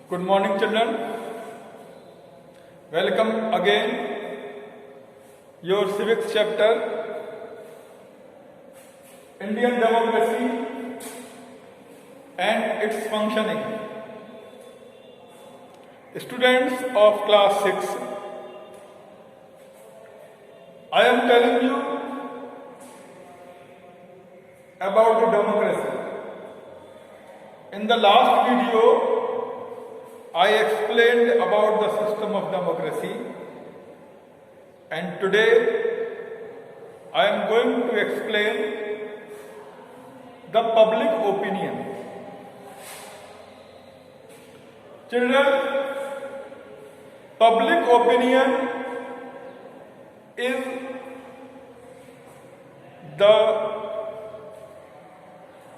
Good morning, children. Welcome again. Your civics chapter, Indian democracy and its functioning. Students of class 6, I am telling you about the democracy. In the last video, I explained about the system of democracy, and today I am going to explain the public opinion. Children, public opinion is the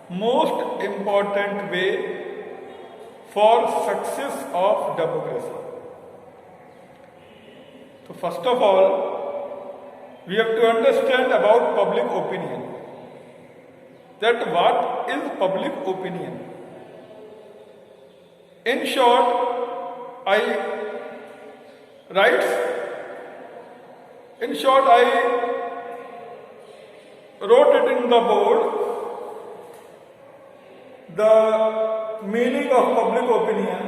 most important way for success of democracy. So first of all, we have to understand about public opinion. That what is public opinion? In short, I wrote it in the board. The meaning of public opinion.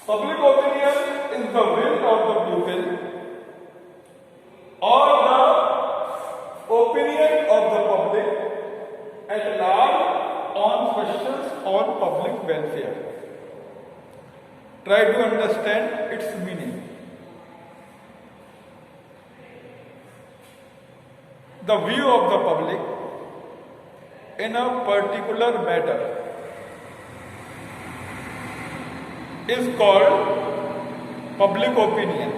Public opinion is the will of the people or the opinion of the public at large on questions on public welfare. Try to understand its meaning. The view of the public in a particular matter is called public opinion.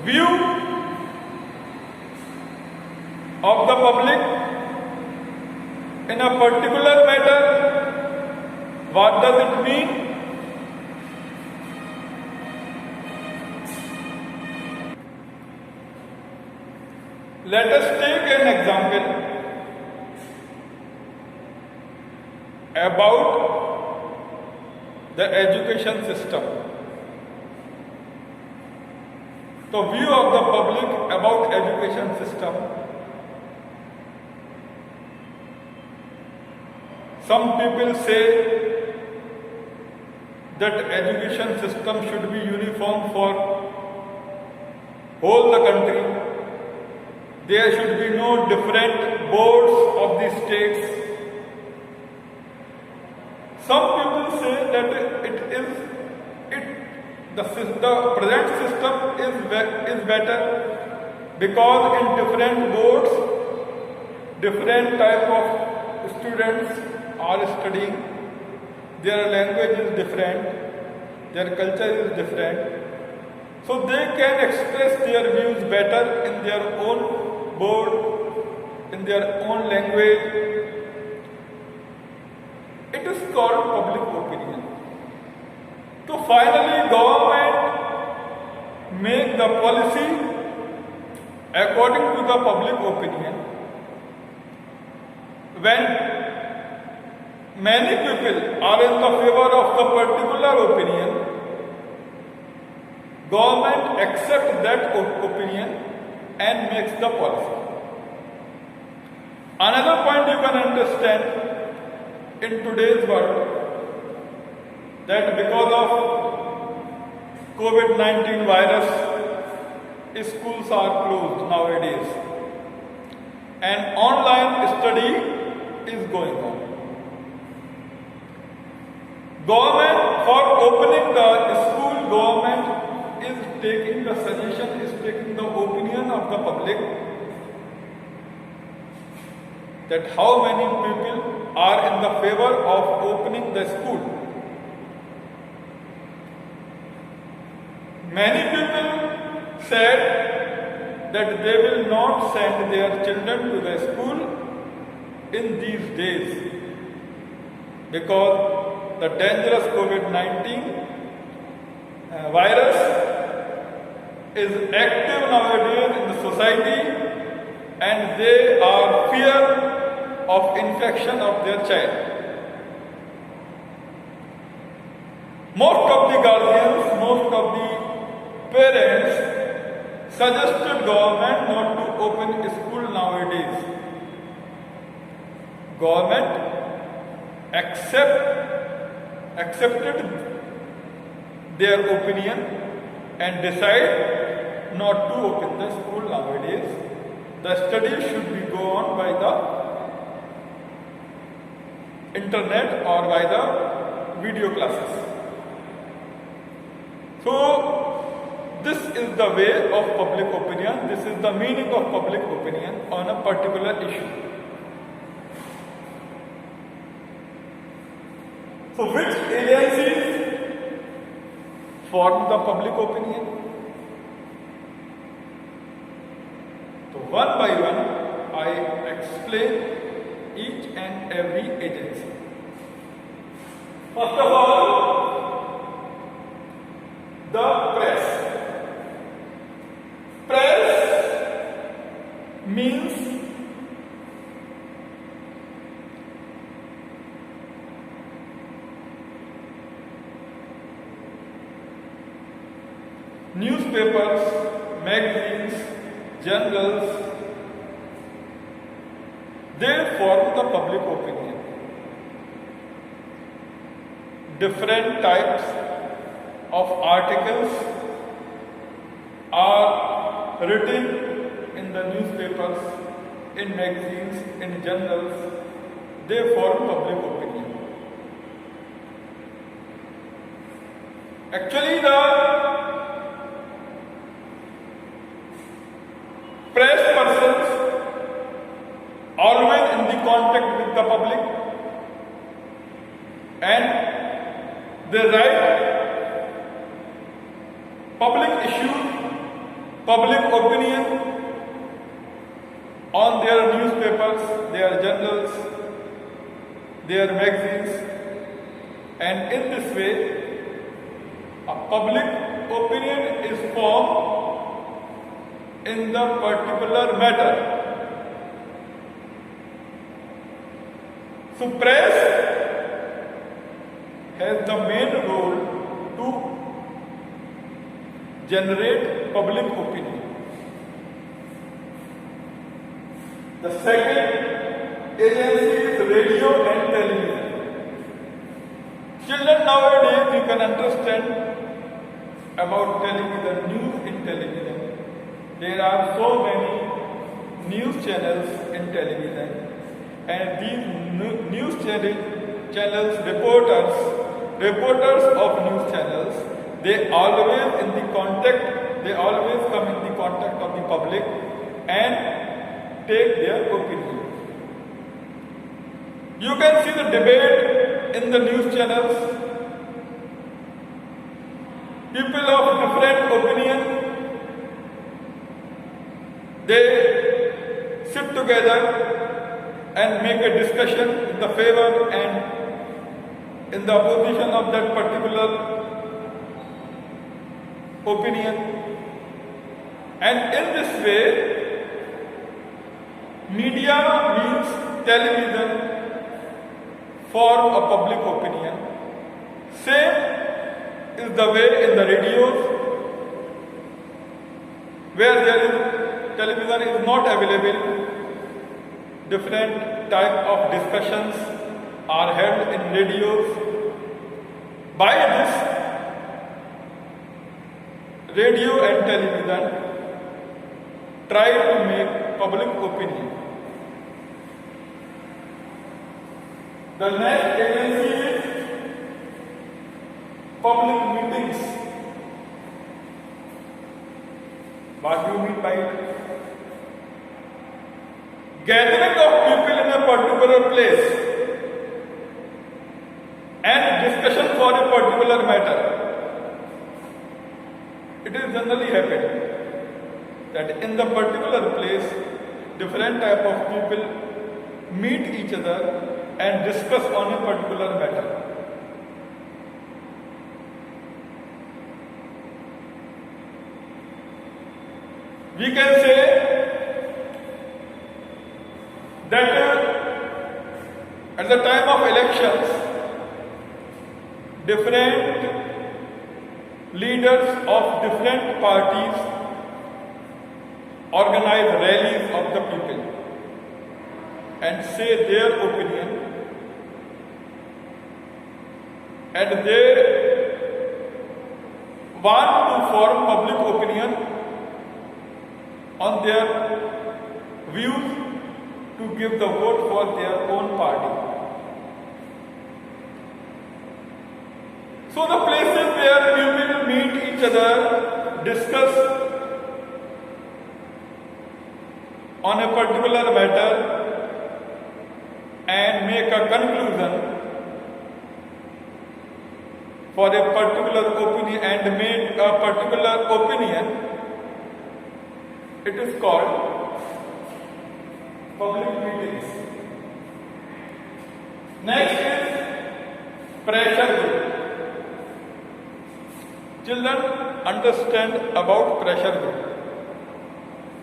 View of the public in a particular matter, what does it mean? Let us take an example about the education system. The view of the public about education system. Some people say that education system should be uniform for whole the country. There should be no different boards of the states. Some people say that the present system is better because in different boards, different type of students are studying. Their language is different, their culture is different. So they can express their views better in their own board, in their own language. It is called public opinion. So finally government make the policy according to the public opinion. When many people are in the favor of the particular opinion, government accepts that opinion and makes the policy. Another point you can understand in today's world, that because of COVID-19 virus, schools are closed nowadays and online study is going on. Government, for opening the school, government is taking the suggestion, is taking the opinion of the public, that how many people are in the favor of opening the school. Many people said that they will not send their children to the school in these days because the dangerous COVID-19 virus is active nowadays in the society and they are fear of infection of their child. Most of the guardians, most of the parents suggested government not to open school nowadays. Government accepted their opinion and decide not to open the school nowadays. The study should be go on by the internet or by the video classes. So this is the way of public opinion, this is the meaning of public opinion on a particular issue. So which agencies form the public opinion? So one by one I explain each and every agency. First of all, the press. Press means newspapers, magazines, journals, they form the public opinion. Different types of articles are written in the newspapers, in magazines, in journals, they form public opinion. Actually, the press persons always in the contact with the public and they write public issues, public opinion on their newspapers, their journals, their magazines, and in this way a public opinion is formed in the particular matter. So press has the main role to generate public opinion. The second agency is radio and television. Children nowadays we can understand about television, news in television. There are so many news channels in television, and these news channels, reporters of news channels, they always in the contact, they always come in the contact of the public and take their opinion. You can see the debate in the news channels. People of different opinion, they sit together and make a discussion in the favor and in the opposition of that particular opinion. And in this way, media means television form a public opinion. Same is the way in the radios, where there is television is not available. Different type of discussions are held in radios. By this, radio and television try to make public opinion. The next agency is public meetings. What do you mean by it? Gathering of people in a particular place and discussion for a particular matter. It is generally happened that in the particular place, different type of people meet each other and discuss on a particular matter. We can say that at the time of elections, different leaders of different parties organize rallies of the people and say their opinion, and they want to form public opinion on their views to give the vote for their own party. So the places where people meet each other, discuss on a particular matter and make a conclusion for a particular opinion and made a particular opinion, it is called public meetings. Next is pressure group. Children, understand about pressure group.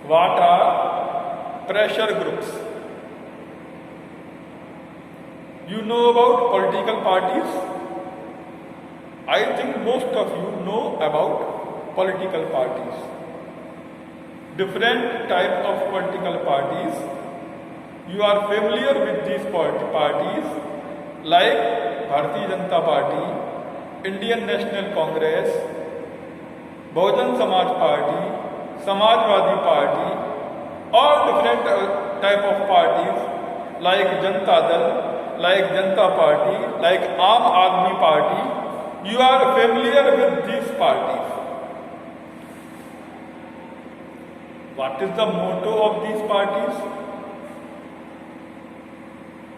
What are pressure groups? You know about political parties? I think most of you know about political parties. Different type of political parties. You are familiar with these parties like Bharatiya Janata Party, Indian National Congress, Bahujan Samaj Party, Samajwadi Party, or different type of parties like Janata Dal, like Janata Party, like Aam Aadmi Party. You are familiar with these parties. What is the motto of these parties?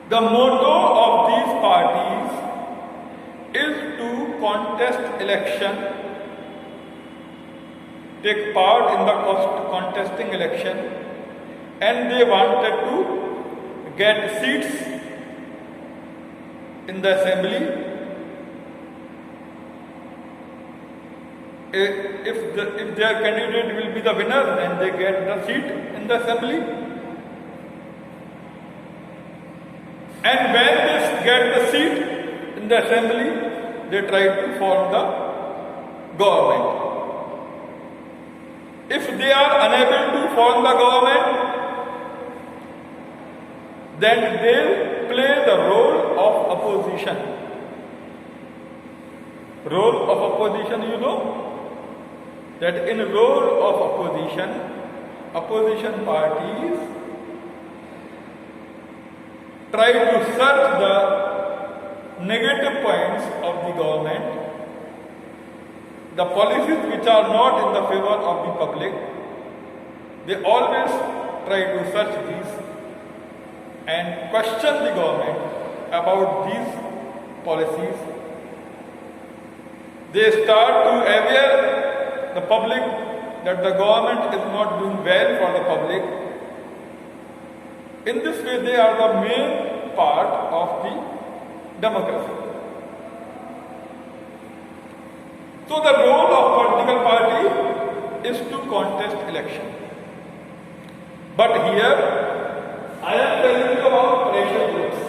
The motto of these parties is to contest election, take part in the contesting election, and they wanted to get seats in the assembly. If their candidate will be the winner, then they get the seat in the assembly. And when they get the seat in the assembly, they try to form the government. If they are unable to form the government, then they play the role of opposition. Role of opposition, you know? That in role of opposition parties try to search the negative points of the government, the policies which are not in the favor of the public. They always try to search these and question the government about these policies. They start to aware the public that the government is not doing well for the public. In this way, they are the main part of the democracy. So the role of political party is to contest election. But here, I am telling you about pressure groups.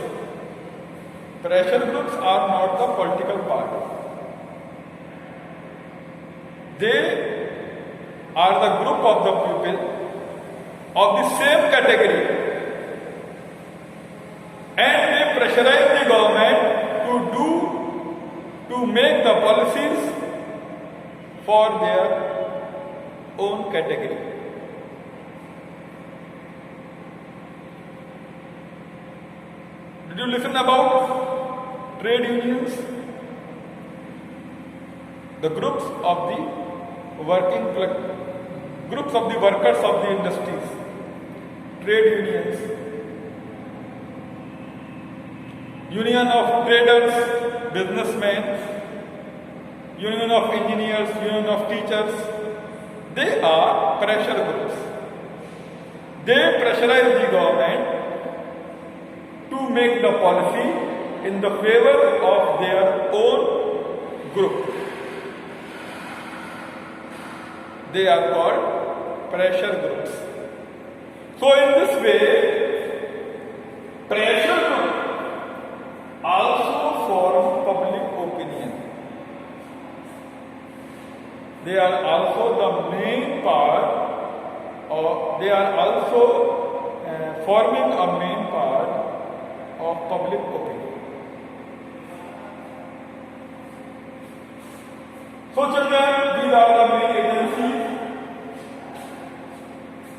Pressure groups are not the political party. They are the group of the people of the same category, and they pressurize the government to make the policies for their own category. Did you listen about trade unions? The groups of the workers of the industries, trade unions, union of traders, businessmen, union of engineers, union of teachers. They are pressure groups. They pressurize the government to make the policy in the favor of their own group. They are called pressure groups. So in this way, pressure groups also form public opinion. they are also the main part, or they are also forming a main part of public opinion. So children, these are the main agencies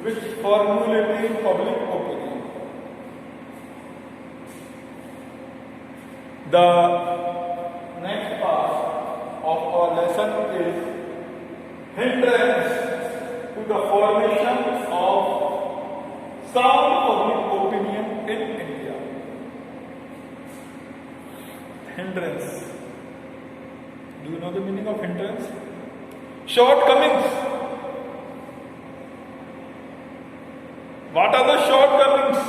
which formulating public opinion. The next part of our lesson is hindrance to the formation of sound public opinion in India. Hindrance. Do you know the meaning of hindrance? Shortcomings. What are the shortcomings?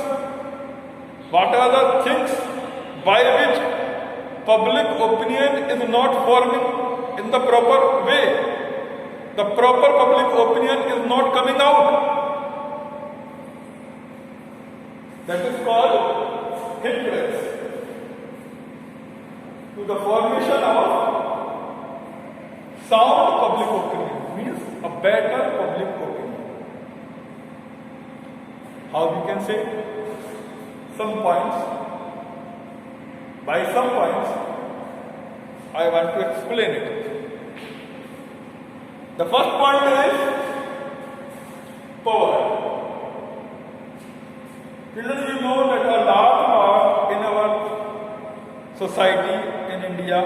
What are the things by which public opinion is not forming in the proper way? The proper public opinion is not coming out. That is called hindrance to the formation of sound public opinion, means a better public opinion. How we can say? Some points. By some points, I want to explain it. The first point is poverty. Children, you know that a large part in our society in India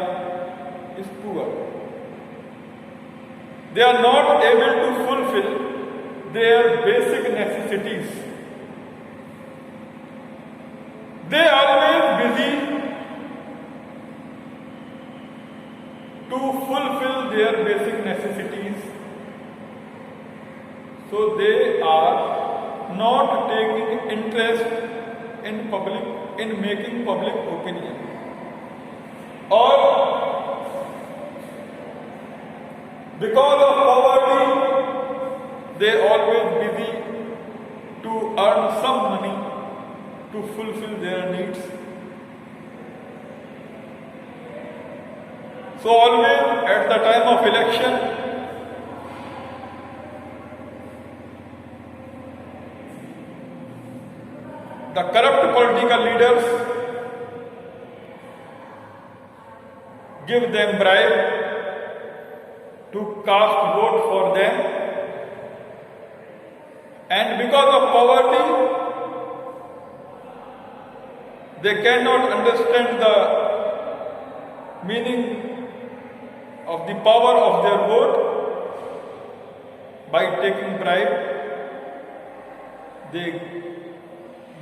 is poor. They are not able to fulfill their basic necessities. They are always busy to fulfill their basic necessities. So they are not taking interest in making public opinion. Or because of poverty, they are always busy to earn some money to fulfill their needs. So always at the time of election, the corrupt political leaders give them bribe to cast vote for them, and because of poverty, they cannot understand the meaning of the power of their vote. By taking bribe, they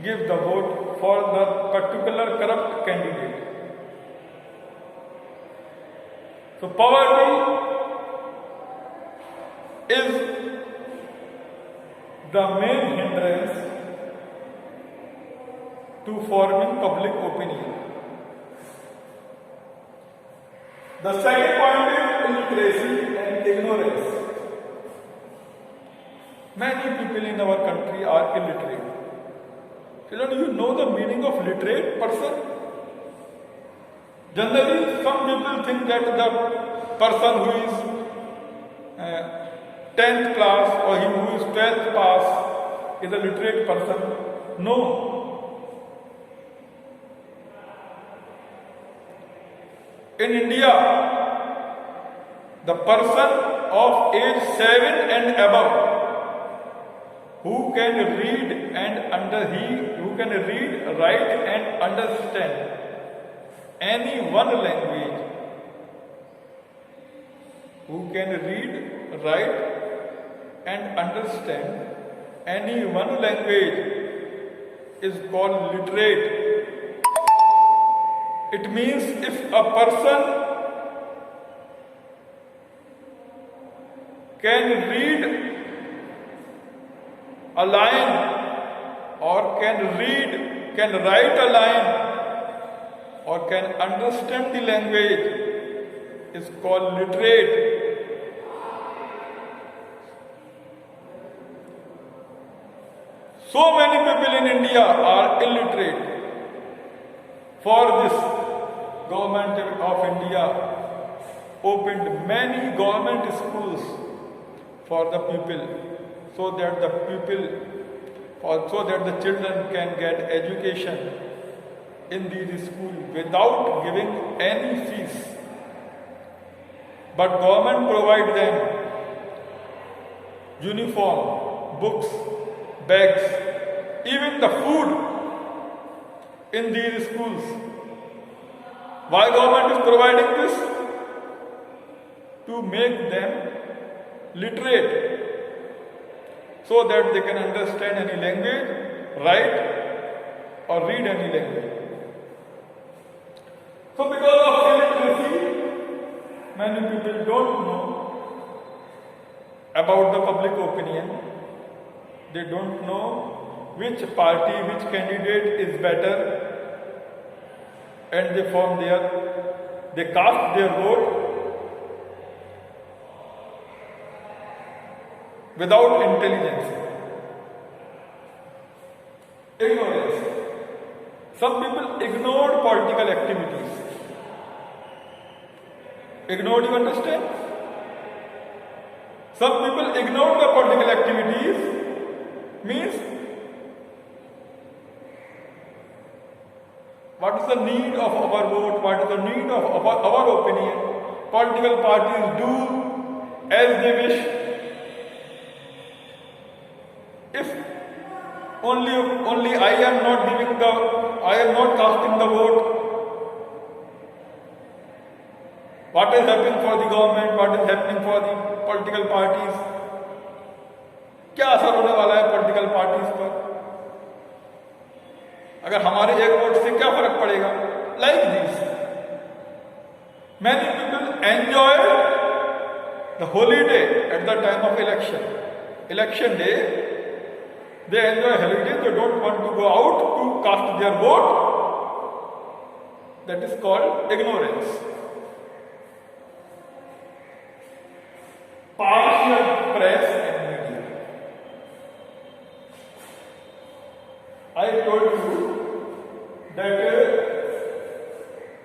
give the vote for the particular corrupt candidate. So poverty is the main hindrance to forming public opinion. The second point is illiteracy and ignorance. Many people in our country are illiterate. Children, you know the meaning of literate person? Generally, some people think that the person who is 10th class or who is 12th pass is a literate person. No. In India, the person of age 7 and above who can read who can read, write and understand any one language, who can read, write and understand any one language is called literate. It means if a person can read a line or can write a line or can understand the language is called literate. So many people in India are illiterate. For this, Government of India opened many government schools for the people, so that the people, or so that the children can get education in these schools without giving any fees. But government provide them uniform, books, bags, even the food in these schools. Why government is providing this? To make them literate, so that they can understand any language, write or read any language. So because of illiteracy, many people don't know about the public opinion. They don't know which party, which candidate is better, and they cast their vote without intelligence. Ignorance. Some people ignored political activities. Ignored, you understand? Some people ignore the political activities, means what is the need of our vote, what is the need of our opinion. Political parties do as they wish. If only I am not casting the vote, what is happening for the government, what is happening for the political parties, क्या असर होने वाला है political parties पर, अगर हमारे एक vote से क्या फर्क पड़ेगा. Like this many people enjoy the holiday at the time of election day. They enjoy holiday, they don't want to go out to cast their vote. That is called ignorance. Partial press and media. I told you that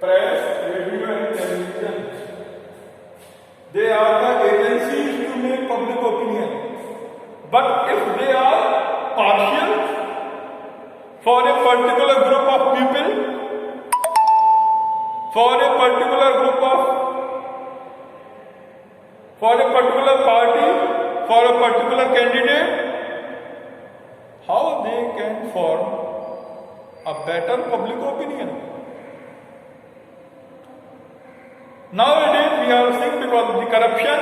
press, radio and television, they are the agencies to make public opinion. But if they are partial for a particular group of people, for a particular party, for a particular candidate, how they can form a better public opinion? Nowadays we are seeing, because of the corruption,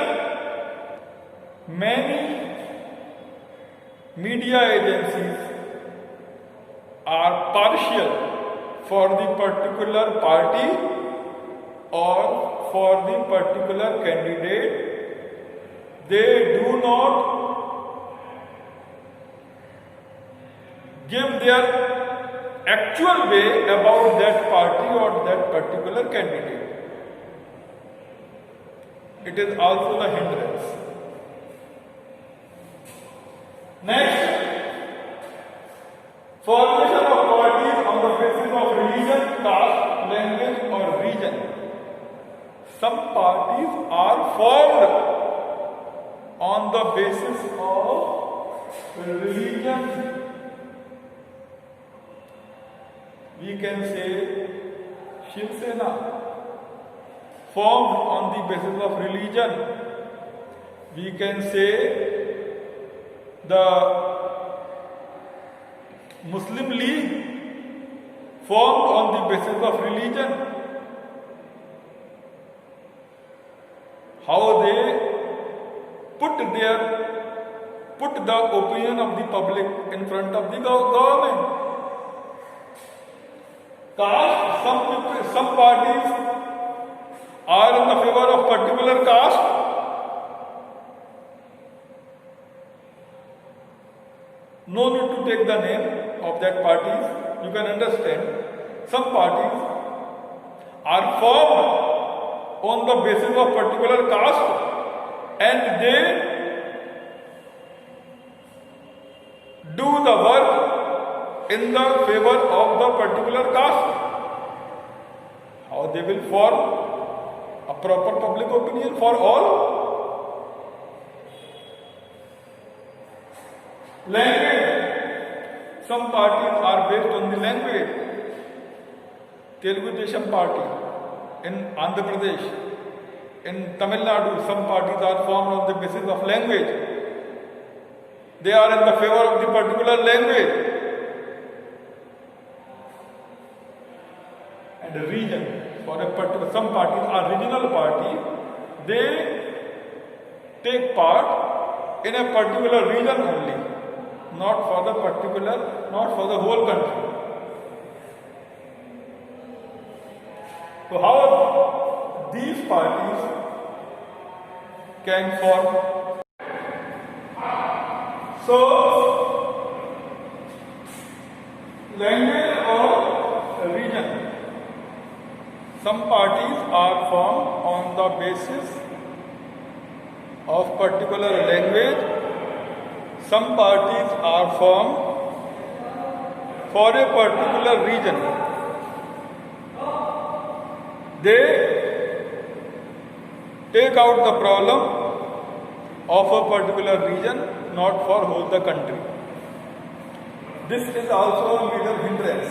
many media agencies are partial for the particular party or for the particular candidate. They do not give their actual way about that party or that particular candidate. It is also the hindrance. Next, formation of parties on the basis of religion, caste, language or region. Some parties are formed on the basis of religion. We can say Shiv Sena, formed on the basis of religion. We can say the Muslim League, formed on the basis of religion. How they put the opinion of the public in front of the government. Caste, some parties are in the favor of particular caste. No need to take the name of that parties. You can understand. Some parties are formed on the basis of particular caste, and they do the work in the favor of the particular caste. How they will form a proper public opinion for all? Language. Some parties are based on the language. Telugu Desam Party in Andhra Pradesh. In Tamil Nadu, some parties are formed on the basis of language. They are in the favor of the particular language. And the region, for a particular, some parties are regional party. They take part in a particular region only, not for the whole country. So how these parties can form? So language or region. Some parties are formed on the basis of particular language. Some parties are formed for a particular region. They take out the problem of a particular region, not for whole the country. This is also a major hindrance.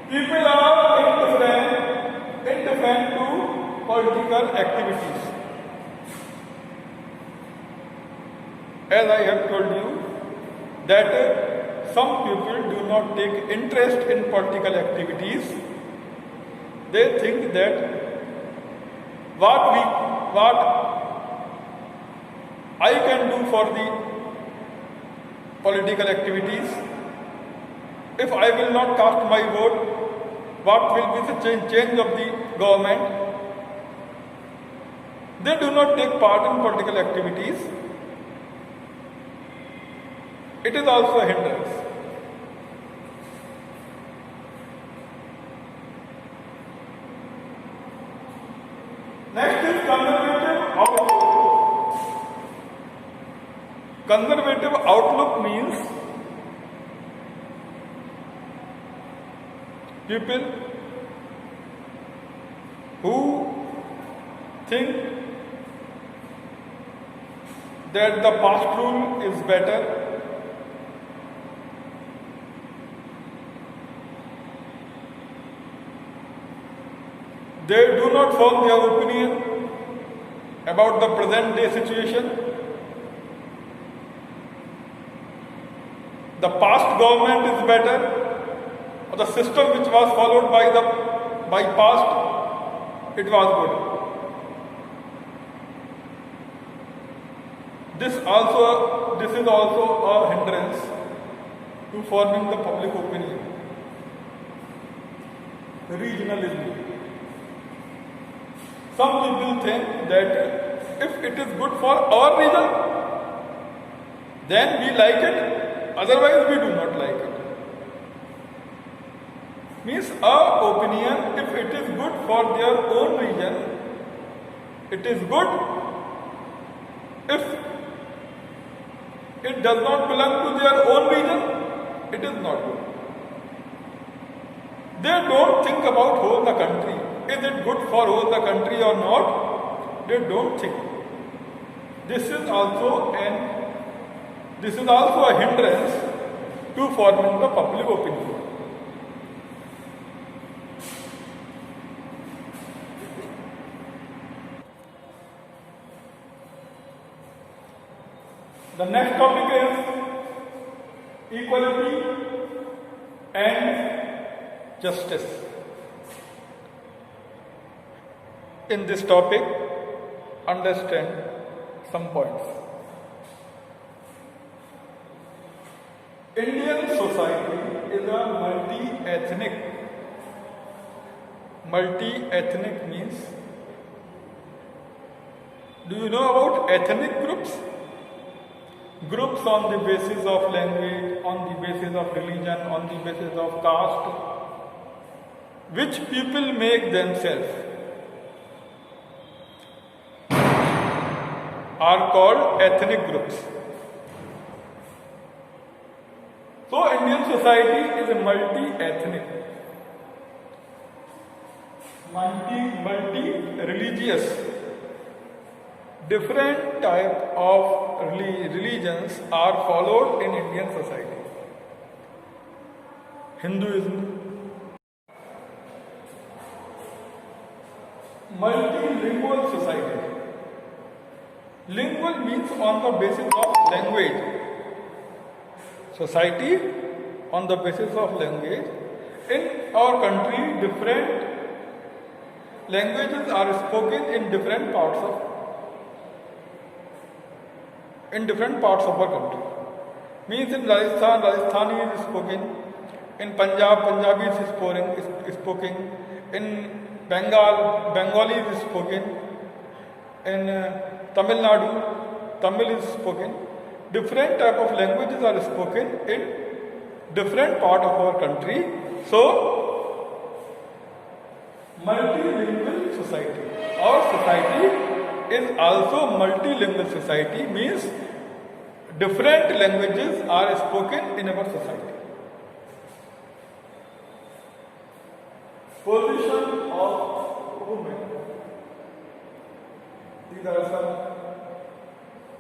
People are indifferent to political activities. As I have told you that some people do not take interest in political activities. They think that what I can do for the political activities, if I will not cast my vote, what will be the change of the government? They do not take part in political activities. It is also a hindrance. Next is conservative outlook. Conservative outlook means people who think that the past rule is better, they do not form their opinion about the present day situation. The past government is better, or the system which was followed by past, it was good. This is also a hindrance to forming the public opinion. Regionalism. Some people think that if it is good for our region, then we like it, otherwise we do not like it. Means our opinion, if it is good for their own region, it is good. If it does not belong to their own region, it is not good. They don't think about whole the country. Is it good for whole the country or not? They don't think. This is also a hindrance to forming the public opinion. The next topic is equality and justice. In this topic, understand some points. Indian society is a multi-ethnic. Multi-ethnic means, do you know about ethnic groups? Groups on the basis of language, on the basis of religion, on the basis of caste, which people make themselves, are called ethnic groups. So Indian society is a multi-ethnic, multi-religious. different type of religions are followed in Indian society. Hinduism, multilingual society. Lingual means on the basis of language. Society on the basis of language. In our country, different languages are spoken in different parts of our country. Means in Rajasthan, Rajasthani is spoken. In Punjab, Punjabi is spoken. In Bengal, Bengali is spoken. In Tamil Nadu, Tamil is spoken. Different type of languages are spoken in different part of our country. So, multilingual society. Our society is also multilingual society, means different languages are spoken in our society. Position of women. These are some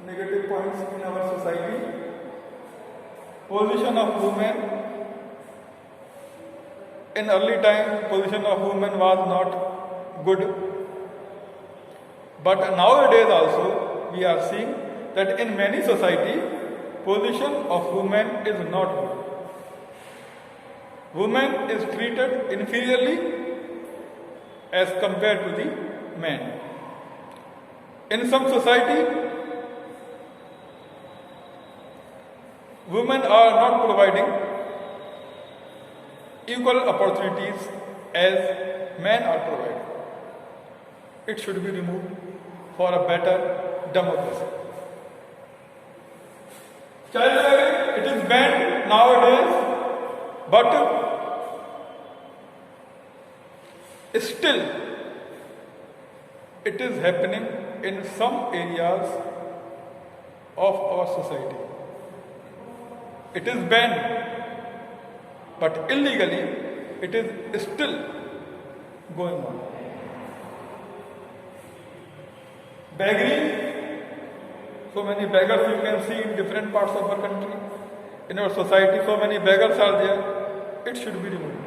negative points in our society. Position of women. In early time, position of women was not good. But nowadays also, we are seeing that in many society, position of women is not good. Woman is treated inferiorly as compared to the man. In some society, women are not providing equal opportunities as men are providing. It should be removed for a better democracy. Child marriage, it is banned nowadays, but still it is happening in some areas of our society. It is banned, but illegally it is still going on. Beggary, so many beggars you can see in different parts of our country. In our society, so many beggars are there. It should be removed.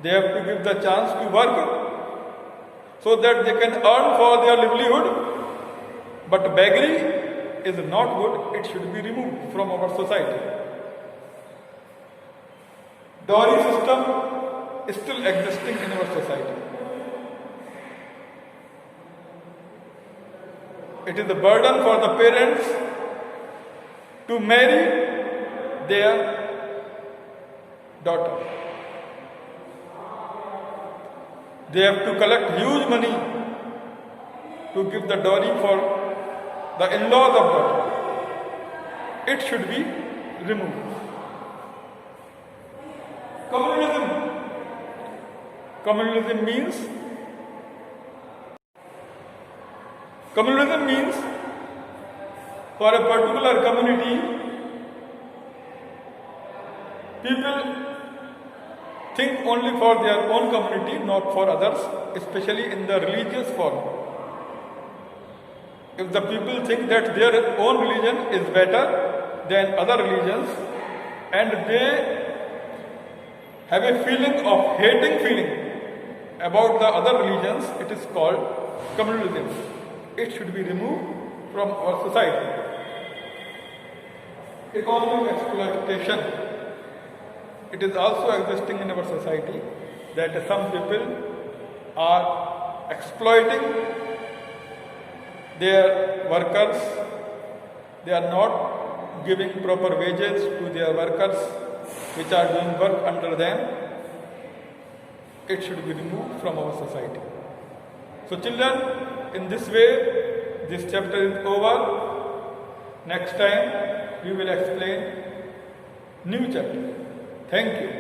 They have to give the chance to work so that they can earn for their livelihood. But beggary is not good. It should be removed from our society. Dowry system is still existing in our society. It is a burden for the parents to marry their daughter. They have to collect huge money to give the dowry for the in-laws of daughter. It should be removed. Communalism. Communalism means for a particular community, people think only for their own community, not for others, especially in the religious form. If the people think that their own religion is better than other religions, and they have a feeling of hating feeling about the other religions, it is called communalism. It should be removed from our society. Economic exploitation. It is also existing in our society that some people are exploiting their workers. They are not giving proper wages to their workers which are doing work under them. It should be removed from our society. So children, in this way, this chapter is over. Next time, we will explain new chapter. Thank you.